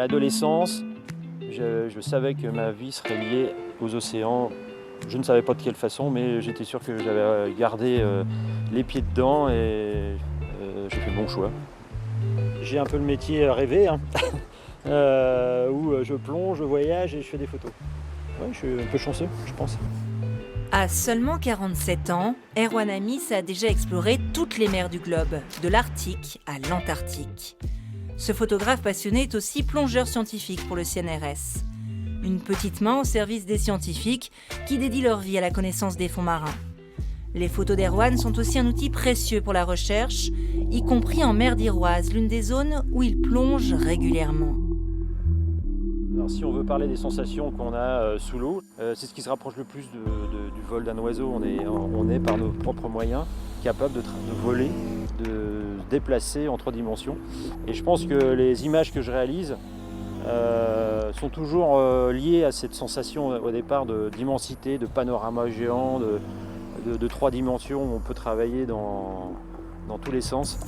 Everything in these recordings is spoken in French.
l'adolescence, je savais que ma vie serait liée aux océans. Je ne savais pas de quelle façon, mais j'étais sûr que j'avais gardé les pieds dedans et j'ai fait le bon choix. J'ai un peu le métier rêvé, hein, où je plonge, je voyage et je fais des photos. Ouais, je suis un peu chanceux, je pense. À seulement 47 ans, Erwan Amis a déjà exploré toutes les mers du globe, de l'Arctique à l'Antarctique. Ce photographe passionné est aussi plongeur scientifique pour le CNRS. Une petite main au service des scientifiques qui dédient leur vie à la connaissance des fonds marins. Les photos d'Erwan sont aussi un outil précieux pour la recherche, y compris en mer d'Iroise, l'une des zones où il plonge régulièrement. Alors, si on veut parler des sensations qu'on a sous l'eau, c'est ce qui se rapproche le plus du vol d'un oiseau. On est par nos propres moyens capable de voler, de se déplacer en 3 dimensions. Et je pense que les images que je réalise sont toujours liées à cette sensation au départ d'immensité, de panorama géant, de 3 dimensions où on peut travailler dans tous les sens.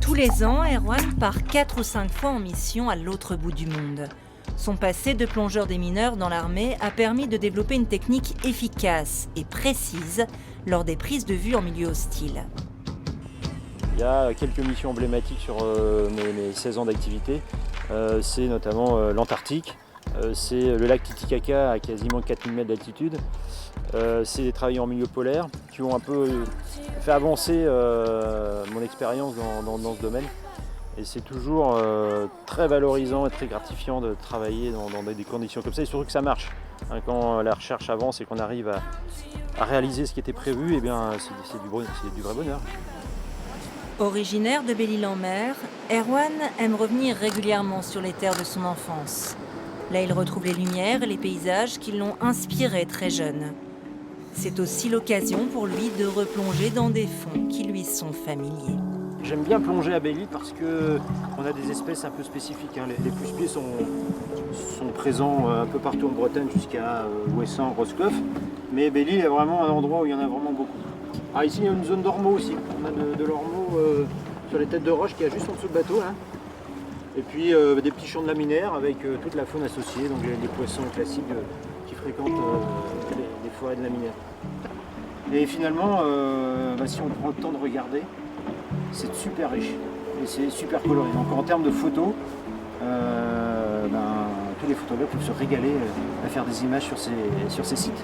Tous les ans, Erwan part 4 ou 5 fois en mission à l'autre bout du monde. Son passé de plongeur des mineurs dans l'armée a permis de développer une technique efficace et précise lors des prises de vue en milieu hostile. Il y a quelques missions emblématiques sur mes 16 ans d'activité. C'est notamment l'Antarctique, c'est le lac Titicaca à quasiment 4000 mètres d'altitude. C'est travailler en milieu polaire qui ont un peu fait avancer mon expérience dans ce domaine. Et c'est toujours très valorisant et très gratifiant de travailler dans des conditions comme ça, et surtout que ça marche. Quand la recherche avance et qu'on arrive à réaliser ce qui était prévu, eh bien, c'est du vrai bonheur. Originaire de Belle-Île-en-Mer, Erwan aime revenir régulièrement sur les terres de son enfance. Là, il retrouve les lumières et les paysages qui l'ont inspiré très jeune. C'est aussi l'occasion pour lui de replonger dans des fonds qui lui sont familiers. J'aime bien plonger à Belle-Île parce qu'on a des espèces un peu spécifiques. Les puce-pieds sont présents un peu partout en Bretagne jusqu'à Ouessant, Roscoff. Mais Belle-Île est vraiment un endroit où il y en a vraiment beaucoup. Ah, ici, il y a une zone d'ormeaux aussi. On a de l'ormeau sur les têtes de roche qui est juste en dessous du bateau. Là. Et puis des petits champs de laminaires avec toute la faune associée, donc les poissons classiques qui fréquentent les forêts de laminaires. Et finalement, si on prend le temps de regarder, c'est super riche et c'est super coloré. Donc en termes de photos, tous les photographes peuvent se régaler à faire des images sur ces sites.